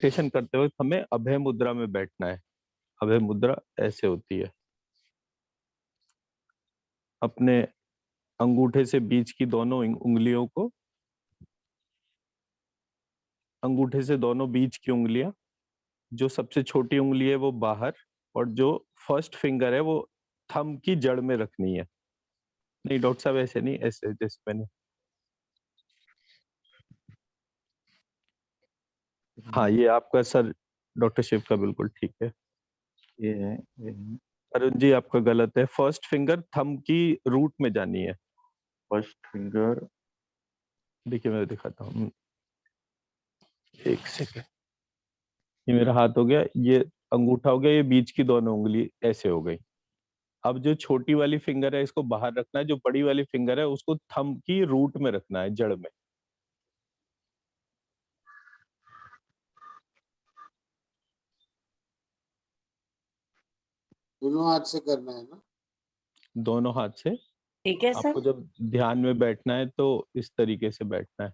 Meditation करते वक्त हमें अभय मुद्रा में बैठना है। अभय मुद्रा ऐसे होती है, अपने अंगूठे से बीच की दोनों उंगलियों को, अंगूठे से दोनों बीच की उंगलियां, जो सबसे छोटी उंगली है वो बाहर, और जो फर्स्ट फिंगर है वो थंब की जड़ में रखनी है। नहीं डॉक्टर साहब, ऐसे नहीं, ऐसे जैसे मैंने, हाँ ये आपका सर, डॉक्टर शिव का बिल्कुल ठीक है। ये है, ये है। अरुण जी आपका गलत है, फर्स्ट फिंगर थंब की रूट में जानी है। फर्स्ट फिंगर, देखिए मैं दिखाता हूँ, एक सेकेंड। ये मेरा हाथ हो गया, ये अंगूठा हो गया, ये बीच की दोनों उंगली ऐसे हो गई। अब जो छोटी वाली फिंगर है इसको बाहर रखना है, जो बड़ी वाली फिंगर है उसको थंब की रूट में रखना है, जड़ में। दोनों हाथ से करना है ना? दोनों हाथ से। ठीक है आपको सर। जब ध्यान में बैठना है तो इस तरीके से बैठना है।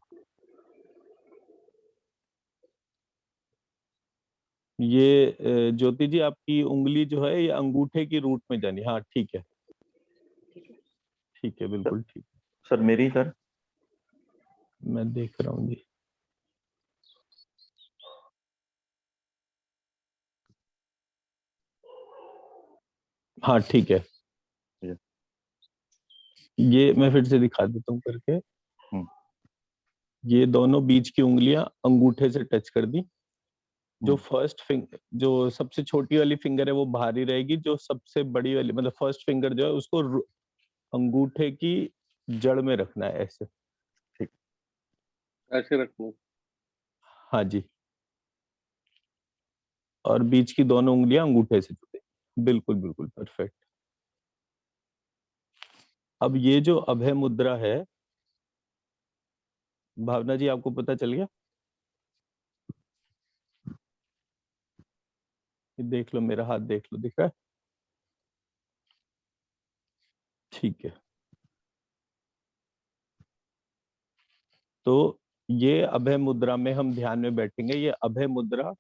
ये ज्योति जी आपकी उंगली जो है ये अंगूठे की रूट में जानी, हाँ ठीक है, ठीक है बिल्कुल ठीक। सर मेरी सर, मैं देख रहा हूँ जी। हाँ ठीक है, ये मैं फिर से दिखा देता हूँ करके। ये दोनों बीच की उंगलियां अंगूठे से टच कर दी। जो फर्स्ट फिंगर, जो सबसे छोटी वाली फिंगर है वो बाहर ही रहेगी, जो सबसे बड़ी वाली मतलब फर्स्ट फिंगर जो है उसको अंगूठे की जड़ में रखना है, ऐसे। ठीक, ऐसे रखो। हाँ जी, और बीच की दोनों उंगलियां अंगूठे से जुड़े, बिल्कुल बिल्कुल परफेक्ट। अब ये जो अभय मुद्रा है, भावना जी आपको पता चल गया? ये देख लो, मेरा हाथ देख लो, दिख रहा है? ठीक है, तो ये अभय मुद्रा में हम ध्यान में बैठेंगे। ये अभय मुद्रा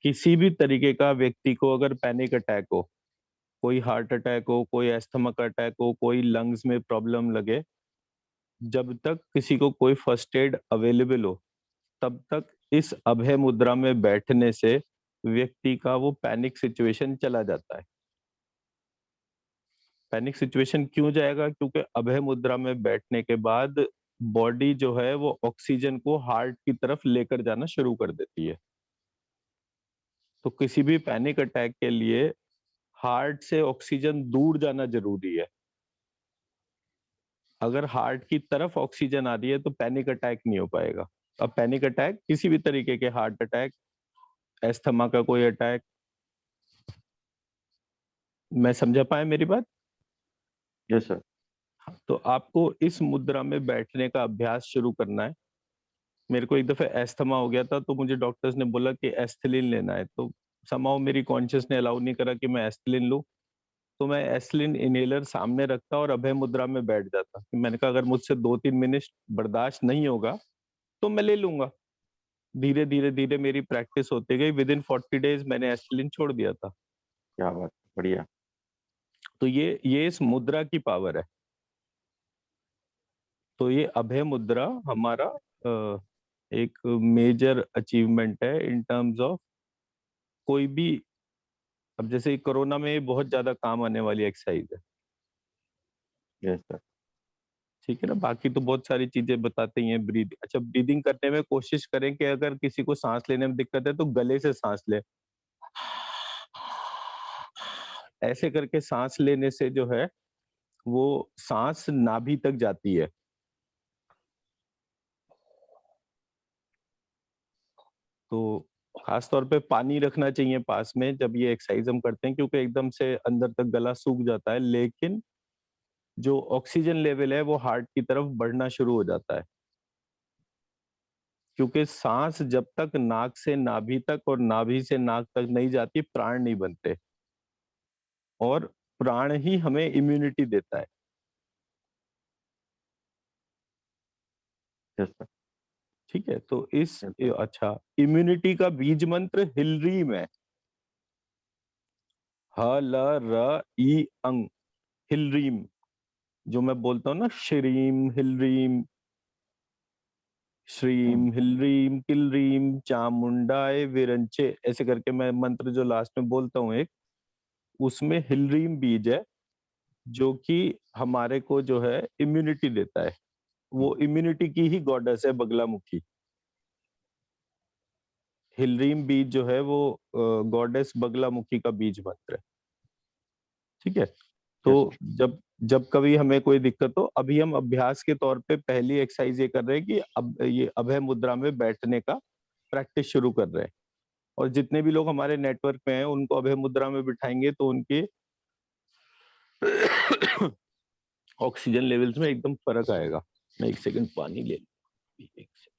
किसी भी तरीके का व्यक्ति को अगर पैनिक अटैक हो, कोई हार्ट अटैक हो, कोई एस्थमा का अटैक हो, कोई लंग्स में प्रॉब्लम लगे, जब तक किसी को कोई फर्स्ट एड अवेलेबल हो तब तक इस अभय मुद्रा में बैठने से व्यक्ति का वो पैनिक सिचुएशन चला जाता है। पैनिक सिचुएशन क्यों जाएगा? क्योंकि अभय मुद्रा में बैठने के बाद बॉडी जो है वो ऑक्सीजन को हार्ट की तरफ लेकर जाना शुरू कर देती है। तो किसी भी पैनिक अटैक के लिए हार्ट से ऑक्सीजन दूर जाना जरूरी है। अगर हार्ट की तरफ ऑक्सीजन आ रही है तो पैनिक अटैक नहीं हो पाएगा। अब पैनिक अटैक किसी भी तरीके के, हार्ट अटैक, एस्थमा का कोई अटैक, मैं समझा पाया मेरी बात? Yes sir. तो आपको इस मुद्रा में बैठने का अभ्यास शुरू करना है। मेरे को एक दफे एस्थमा हो गया था तो मुझे डॉक्टर्स ने बोला कि एस्थलीन लेना है, तो समाउ मेरी कॉन्शियस ने अलाउ नहीं करा कि मैं एस्थलीन लूं। तो मैं एस्थलीन इनहेलर सामने रखता और अभय मुद्रा में बैठ जाता। मैंने कहा अगर मुझसे 2-3 मिनट बर्दाश्त नहीं होगा तो मैं ले लूंगा। धीरे धीरे धीरे मेरी प्रैक्टिस होती गई, विद इन 40 डेज मैंने एस्थलीन छोड़ दिया था। क्या बात, बढ़िया। तो ये इस मुद्रा की पावर है। तो ये अभय मुद्रा हमारा एक मेजर अचीवमेंट है इन टर्म्स ऑफ कोई भी। अब जैसे कोरोना में बहुत ज्यादा काम आने वाली एक्सरसाइज है, यस सर। ठीक है ना। बाकी तो बहुत सारी चीजें बताते ही हैं, ब्रीदिंग। अच्छा, ब्रीदिंग करने में कोशिश करें कि अगर किसी को सांस लेने में दिक्कत है तो गले से सांस ले, ऐसे करके सांस लेने से जो है वो सांस नाभि तक जाती है। तो खास तौर पे पानी रखना चाहिए पास में जब ये एक्सरसाइज हम करते हैं, क्योंकि एकदम से अंदर तक गला सूख जाता है, लेकिन जो ऑक्सीजन लेवल है वो हार्ट की तरफ बढ़ना शुरू हो जाता है। क्योंकि सांस जब तक नाक से नाभि तक और नाभि से नाक तक नहीं जाती, प्राण नहीं बनते, और प्राण ही हमें इम्यूनिटी देता है। Yes sir. ठीक है, तो इस बिल्कुल। अच्छा, इम्यूनिटी का बीज मंत्र हिलरीम है। ह ल र ई अंग, हिलरीम। जो मैं बोलता हूँ ना, श्रीम हिलरीम, श्रीम हिलरीम किलरीम चामुंडाय विरंचे, ऐसे करके मैं मंत्र जो लास्ट में बोलता हूँ एक, उसमें हिलरीम बीज है जो कि हमारे को जो है इम्यूनिटी देता है। वो इम्यूनिटी की ही गॉडेस है बगलामुखी। हिलरीम बीज जो है वो गॉडेस बगलामुखी का बीज मंत्र है। ठीक है, तो यस सर। जब जब कभी हमें कोई दिक्कत हो, अभी हम अभ्यास के तौर पे पहली एक्सरसाइज ये कर रहे हैं कि अब ये अभय मुद्रा में बैठने का प्रैक्टिस शुरू कर रहे हैं। और जितने भी लोग हमारे नेटवर्क में हैं उनको अभय मुद्रा में बिठाएंगे तो उनके ऑक्सीजन लेवल्स में एकदम फर्क आएगा। मैं एक सेकंड पानी ले लूं। एक सेकंड।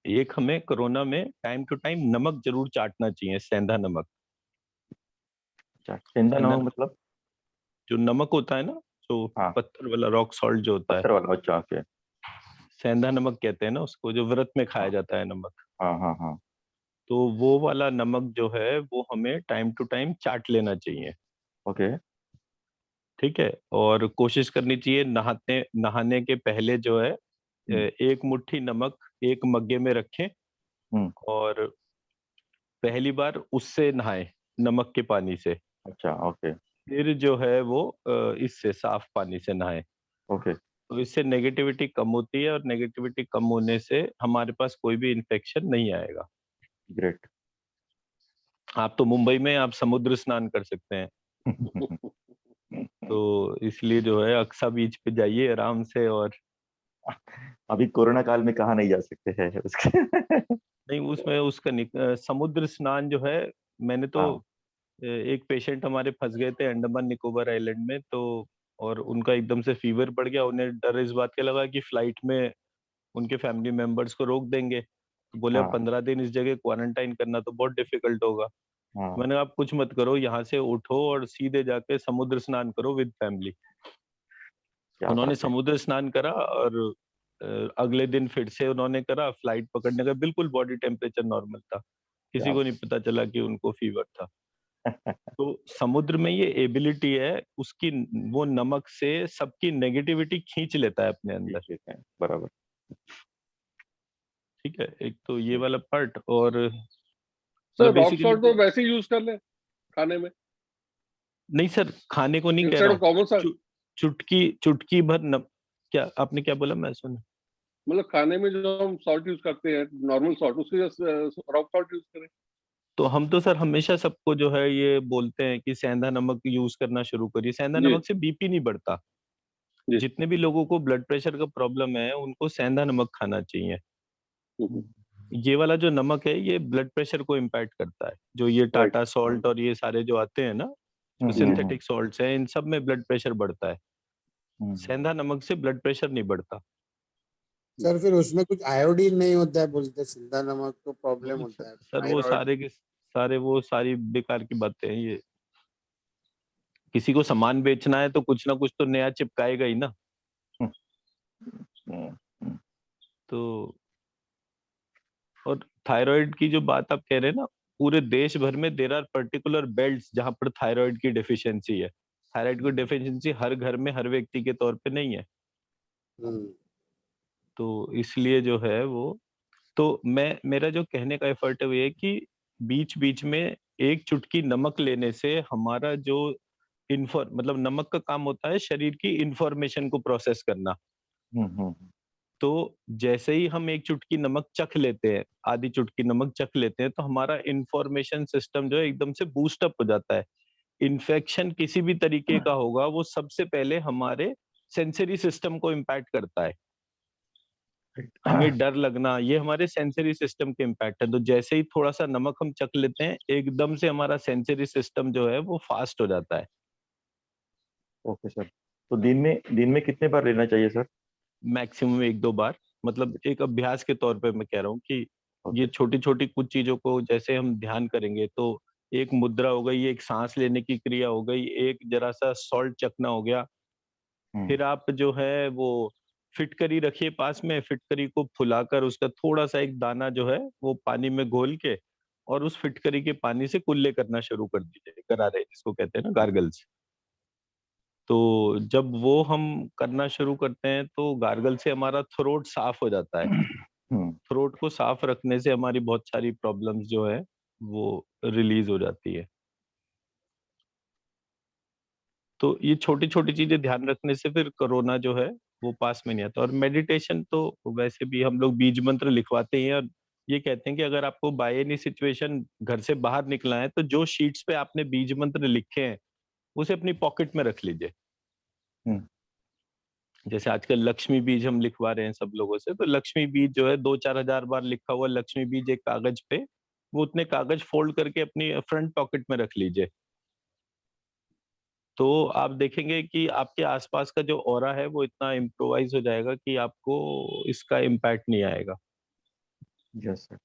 एक हमें कोरोना में टाइम टू टाइम नमक जरूर चाटना चाहिए, सेंधा नमक। अच्छा, सेंधा सेंधा नमक नमक, मतलब? जो नमक होता है ना, जो हाँ, पत्थर वाला रॉक सॉल्ट जो होता है, पत्थर वाला। अच्छा, ओके। सेंधा नमक कहते हैं ना उसको, जो व्रत में खाया हाँ, जाता है नमक। हाँ, हाँ, हाँ। तो वो वाला नमक जो है वो हमें टाइम टू टाइम चाट लेना चाहिए। ओके। ठीक है, और कोशिश करनी चाहिए नहाते नहाने के पहले जो है हुँ, एक मुट्ठी नमक एक मग्गे में रखें हुँ। और पहली बार उससे नहाएं, नमक के पानी से। अच्छा, ओके, फिर जो है वो इससे साफ पानी से नहाएं। ओके। तो इससे नेगेटिविटी कम होती है और नेगेटिविटी कम होने से हमारे पास कोई भी इन्फेक्शन नहीं आएगा। ग्रेट। आप तो मुंबई में आप समुद्र स्नान कर सकते हैं, तो इसलिए जो है अक्सा बीच पे जाइए आराम से। और अभी कोरोना काल में कहाँ नहीं जा सकते हैं उसके। नहीं, उसमें उसका समुद्र स्नान जो है, मैंने तो हाँ, एक पेशेंट हमारे फंस गए थे अंडमान निकोबार आइलैंड में, तो और उनका एकदम से फीवर बढ़ गया। उन्हें डर इस बात का लगा कि फ्लाइट में उनके फैमिली मेंबर्स को रोक देंगे, तो बोले अब हाँ, 15 दिन इस जगह क्वारंटाइन करना तो बहुत डिफिकल्ट होगा। हाँ। मैंने कहा आप कुछ मत करो, यहाँ से उठो और सीधे जाके समुद्र स्नान करो विद फैमिली। क्या उन्होंने बात है! समुद्र स्नान करा और अगले दिन फिर से उन्होंने करा, फ्लाइट पकड़ने का बिल्कुल बॉडी टेम्परेचर नॉर्मल था, किसी क्या को नहीं पता चला कि उनको फीवर था। तो समुद्र में ये एबिलिटी है उसकी, वो नमक से सबकी नेगेटिविटी खींच लेता है अपने अंदर। ठीक है, बराबर। ठीक है, एक तो ये वाला पार्ट। और सर मतलब रॉक बेसिकली सॉल्ट तो वैसे ही यूज कर ले खाने में, नहीं सर, खाने को नहीं कह इंस्टेड रहा ऑफ हूँ। Common salt. चु, चुटकी चुटकी भर क्या आपने क्या बोला, मैं सुना। मतलब खाने में जो हम सॉल्ट यूज करते हैं, नॉर्मल सॉल्ट, उसके रॉक सॉल्ट यूज करें। तो हम तो सर हमेशा सबको जो है ये बोलते हैं कि सेंधा नमक यूज करना शुरू करिए। सेंधा जी नमक से बीपी नहीं बढ़ता। जी। जितने भी लोगों को ब्लड प्रेशर का प्रॉब्लम है उनको सेंधा नमक खाना चाहिए। ये वाला जो नमक है ये ब्लड प्रेशर को इम्पैक्ट करता है। जो ये राइट। टाटा सॉल्ट और ये सारे जो आते हैं ना, जो हुँ, हुँ, हुँ, सिंथेटिक सॉल्ट्स हैं, इन सब में ब्लड प्रेशर बढ़ता है। हुँ। सेंधा नमक से ब्लड प्रेशर नहीं बढ़ता। सर फिर उसमें कुछ आयोडीन नहीं होता है बोलते, सिंधा नमक तो प्रॉब्लम वो होता है सर वो थायराइड। सारे के सारे वो सारी बेकार की बातें हैं ये। किसी को सामान बेचना है तो कुछ ना कुछ तो नया चिपकाएगा ही ना। हुँ, हुँ, हुँ। तो और थायराइड की जो बात आप कह रहे हैं ना, पूरे देश भर में देर आर पर्टिकुलर बेल्ट्स जहां पर थायराइड की डेफिशिएंसी है। थायराइड की डेफिशिएंसी हर घर में हर व्यक्ति के तौर पे नहीं है। हम्म। तो इसलिए जो है वो, तो मैं मेरा जो कहने का एफर्ट है वो ये है कि बीच बीच में एक चुटकी नमक लेने से हमारा जो मतलब नमक का काम होता है शरीर की इंफॉर्मेशन को प्रोसेस करना। हुँ, हुँ, तो जैसे ही हम एक चुटकी नमक चख लेते हैं, आधी चुटकी नमक चख लेते हैं, तो हमारा इंफॉर्मेशन सिस्टम जो है एकदम से बूस्ट अप हो जाता है। इन्फेक्शन किसी भी तरीके का होगा, वो सबसे पहले हमारे सेंसरी सिस्टम को इम्पैक्ट करता है। हमें डर लगना, ये हमारे सेंसरी सिस्टम के इम्पैक्ट है। तो जैसे ही थोड़ा-सा नमक हम चख लेते हैं, एकदम से हमारा सेंसरी सिस्टम जो है वो फास्ट हो जाता है। Okay sir. तो दिन में कितने बार लेना चाहिए सर? मैक्सिमम 1-2 बार, मतलब एक अभ्यास के तौर पे मैं कह रहा हूँ कि ये ओके। छोटी-छोटी कुछ चीज़ों को जैसे हम ध्यान करेंगे, तो एक मुद्रा हो गई, एक साँस लेने की क्रिया हो गई, एक ज़रा-सा सॉल्ट चखना हो गया। हुँ, फिर आप जो है वो फिटकरी रखिए पास में, फिटकरी को फुलाकर उसका थोड़ा-सा एक दाना जो है वो पानी में घोल के और उस फिटकरी के पानी से कुल्ले करना शुरू कर दीजिए, गरारे जिसको कहते हैं ना, गार्गल्स। तो जब वो हम करना शुरू करते हैं तो गार्गल से हमारा थ्रोट साफ हो जाता है। हुँ, थ्रोट को साफ रखने से हमारी बहुत सारी प्रॉब्लम्स जो है वो रिलीज़ हो जाती है। तो ये छोटी-छोटी चीज़ें ध्यान रखने से फिर कोरोना जो है वो पास में नहीं आता। और मेडिटेशन तो वैसे भी हम लोग बीज मंत्र लिखवाते ही हैं और ये कहते हैं कि अगर आपको बाय एनी सिचुएशन घर से बाहर निकलना है, तो जो शीट्स पे आपने बीज मंत्र लिखे हैं, उसे अपनी पॉकेट में रख लीजिए। हुँ, जैसे आजकल लक्ष्मी बीज हम लिखवा रहे हैं सब लोगों से, तो लक्ष्मी बीज जो है 2-4 हज़ार बार लिखा हुआ लक्ष्मी बीज एक कागज़ पे, वो उतने कागज़ फ़ोल्ड करके अपनी फ्रंट पॉकेट में रख लीजिए। तो आप देखेंगे कि आपके आसपास का जो ऑरा है वो इतना इम्प्रोवाइज़ हो जाएगा कि आपको इसका इम्पैक्ट नहीं आएगा। Yes sir.